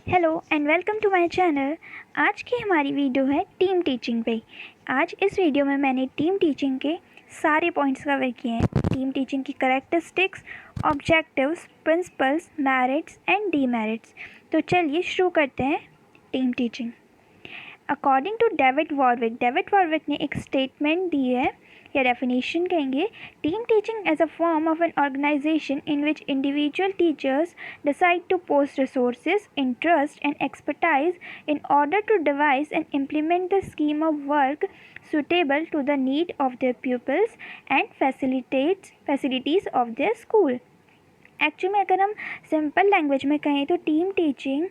Hello and welcome to my channel. आज की हमारी वीडियो है टीम टीचिंग पे। आज इस वीडियो में मैंने टीम टीचिंग के सारे पॉइंट्स कवर किए हैं। टीम टीचिंग की characteristics, objectives, principles, merits and demerits. तो चलिए शुरू करते हैं team teaching. According to David Warwick ने एक स्टेटमेंट दी है या डेफिनेशन कहेंगे, team teaching as a form of an organisation in which individual teachers decide to post resources, interest and expertise in order to devise and implement the scheme of work suitable to the need of their pupils and facilities of their school। Actually में अगर हम simple language में कहें तो team teaching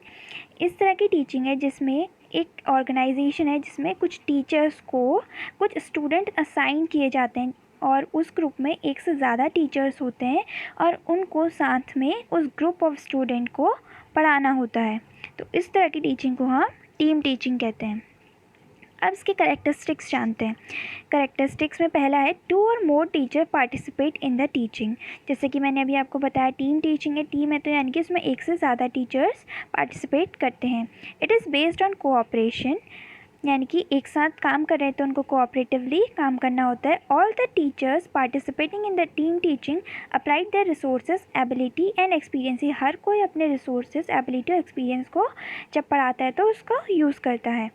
इस तरह की teaching है जिसमें एक ऑर्गेनाइजेशन है जिसमें कुछ टीचर्स को कुछ स्टूडेंट असाइन किए जाते हैं और उस ग्रुप में एक से ज़्यादा टीचर्स होते हैं और उनको साथ में उस ग्रुप ऑफ स्टूडेंट को पढ़ाना होता है। तो इस तरह की टीचिंग को हम टीम टीचिंग कहते हैं। अब इसके कैरेक्टरिस्टिक्स जानते हैं। कैरेक्टरिस्टिक्स में पहला है टू और more teacher participate in the teaching. जैसे कि मैंने अभी आपको बताया टीम टीचिंग है, टीम है तो यानी कि उसमें एक से ज़्यादा टीचर्स पार्टिसिपेट करते हैं। It is based on cooperation, यानी कि एक साथ काम कर रहे हैं तो उनको कोऑपरेटिवली काम करना होता है। All the teachers participating in the team teaching applied their resources, ability and experience. हर कोई अपने रिसोर्सेज, एबिलिटी और एक्सपीरियंस को जब पढ़ाता है तो उसको यूज़ करता है।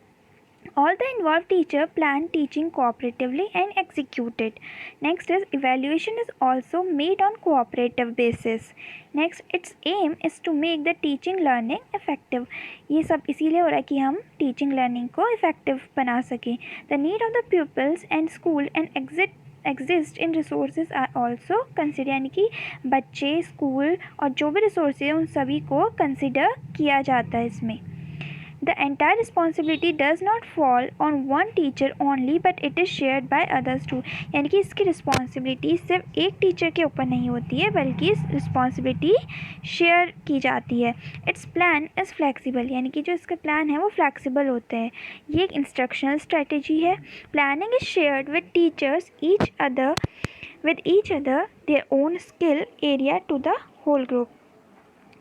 All the involved teacher plan teaching cooperatively and execute it. Next is evaluation is also made on cooperative basis. Next, its aim is to make the teaching learning effective. ये सब इसीलिए हो रहा है कि हम teaching learning को effective बना सकें। The need of the pupils and school and exist in resources are also considered, यानी कि बच्चे, स्कूल और जो भी रिसोर्सेज हैं उन सभी को कंसिडर किया जाता है इसमें। The entire responsibility does not fall on one teacher only but it is shared by others too। यानी कि इसकी रिस्पॉन्सिबिलिटी सिर्फ एक टीचर के ऊपर नहीं होती है बल्कि इस रिस्पॉन्सिबिलिटी शेयर की जाती है। इट्स प्लान इज़ फ्लेक्सिबल, यानी कि जो इसका प्लान है वो फ्लेक्सिबल होता है। ये एक इंस्ट्रक्शनल स्ट्रेटजी है। Planning is shared with teachers with each other their own skill area to the whole group।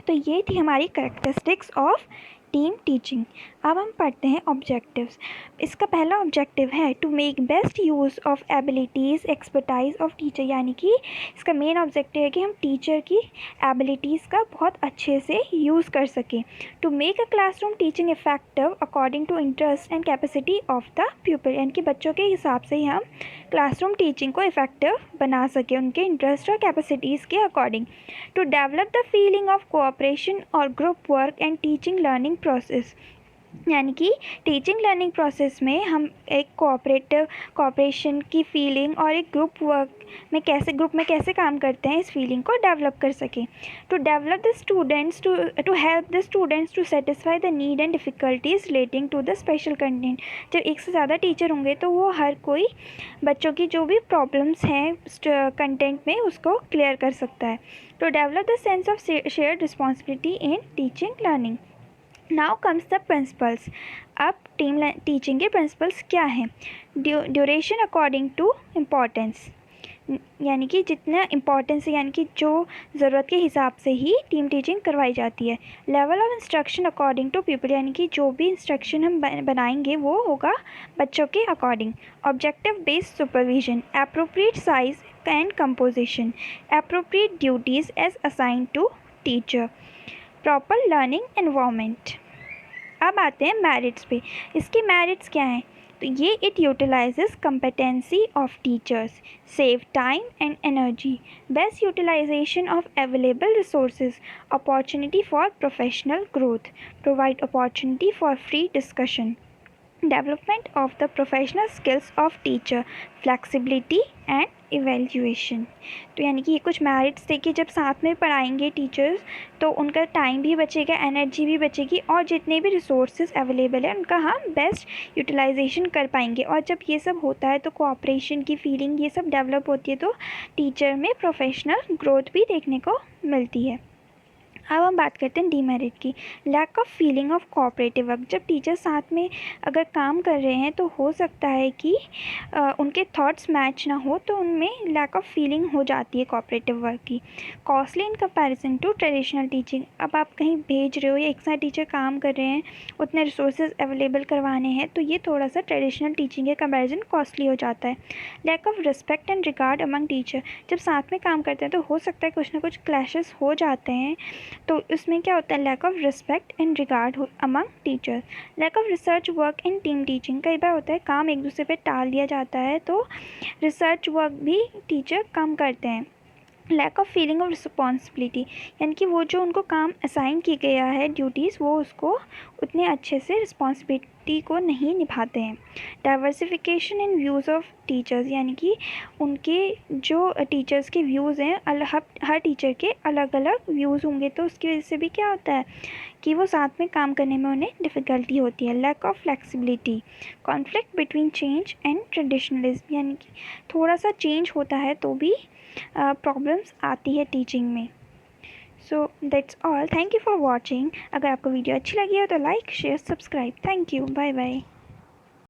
तो ये थी हमारी कैरेक्टरिस्टिक्स ऑफ टीम टीचिंग। अब हम पढ़ते हैं ऑब्जेक्टिव्स। इसका पहला ऑब्जेक्टिव है to make best use of abilities expertise of teacher, यानी कि इसका मेन ऑब्जेक्टिव है कि हम टीचर की एबिलिटीज़ का बहुत अच्छे से यूज़ कर सकें। To make a classroom teaching effective according to interest and capacity of the pupil, यानी कि बच्चों के हिसाब से ही हम क्लासरूम टीचिंग को इफेक्टिव बना सकें उनके इंटरेस्ट और कैपेसिटीज़ के according. To develop the feeling of cooperation और group work and teaching learning process, यानी कि टीचिंग लर्निंग प्रोसेस में हम एक कोऑपरेशन की फीलिंग और एक ग्रुप में कैसे काम करते हैं इस फीलिंग को डेवलप कर सकें। To develop the students to help the students to satisfy the need and difficulties relating to the special content. जब एक से ज़्यादा टीचर होंगे तो वो हर कोई बच्चों की जो भी प्रॉब्लम्स हैं कंटेंट में उसको क्लियर कर सकता है। To develop the sense of shared responsibility in teaching learning. Now comes the principles. अब टीम टीचिंग के प्रिंसिपल्स क्या हैं? ड्यूरेशन अकॉर्डिंग टू इम्पोर्टेंस, यानी कि जितना इम्पोर्टेंस है यानी कि जो ज़रूरत के हिसाब से ही टीम टीचिंग करवाई जाती है। Level of instruction according to people, यानी कि जो भी इंस्ट्रक्शन हम बनाएंगे वो होगा बच्चों के according. Objective based supervision, appropriate size and composition, appropriate duties as assign to teacher, proper learning environment. अब आते हैं मेरिट्स पे। इसके मेरिट्स क्या हैं? तो ये it utilises competency of teachers, save time and energy, best utilisation of available resources, opportunity for professional growth, provide opportunity for free discussion, development of the professional skills of teacher, flexibility and evaluation. तो यानी कि ये कुछ merits थे कि जब साथ में पढ़ाएंगे टीचर्स तो उनका टाइम भी बचेगा, एनर्जी भी बचेगी और जितने भी रिसोर्सेज अवेलेबल है उनका हम बेस्ट यूटिलाइजेशन कर पाएंगे। और जब ये सब होता है तो कोऑपरेशन की फीलिंग ये सब डेवलप होती है तो टीचर में प्रोफेशनल ग्रोथ भी देखने को मिलती है। अब हम बात करते हैं डीमेरिट की। Lack of feeling of cooperative work. जब टीचर साथ में अगर काम कर रहे हैं तो हो सकता है कि उनके थॉट्स मैच ना हो, तो उनमें लैक ऑफ फीलिंग हो जाती है कोऑपरेटिव वर्क की। Costly in comparison to traditional teaching. अब आप कहीं भेज रहे हो या एक साथ टीचर काम कर रहे हैं, उतने रिसोर्सेज अवेलेबल करवाने हैं, तो ये थोड़ा सा ट्रेडिशनल टीचिंग के कंपैरिजन कॉस्टली हो जाता है। Lack of respect and regard among teacher. जब साथ में काम करते हैं तो हो सकता है कुछ ना कुछ क्लैशेस हो जाते हैं, तो इसमें क्या होता है, lack of respect and regard among teachers. Lack of research work in team teaching. कई बार होता है काम एक दूसरे पे टाल दिया जाता है, तो रिसर्च वर्क भी टीचर कम करते हैं। Lack of feeling of responsibility, यानी कि वो जो उनको काम असाइन किया गया है ड्यूटीज़, वो उसको उतने अच्छे से रिस्पॉन्सिबिलिटी को नहीं निभाते हैं। Diversification in views of teachers, यानी कि उनके जो टीचर्स के व्यूज़ हैं, हर टीचर के अलग अलग व्यूज़ होंगे, तो उसकी वजह से भी क्या होता है कि वो साथ में काम करने में उन्हें डिफ़िकल्टी होती है। Lack of flexibility, conflict between change and traditionalism, यानी कि थोड़ा सा चेंज होता है तो भी प्रॉब्लम्स आती है टीचिंग में। So that's all, thank you for watching. अगर आपको वीडियो अच्छी लगी हो तो like share subscribe. Thank you, bye bye.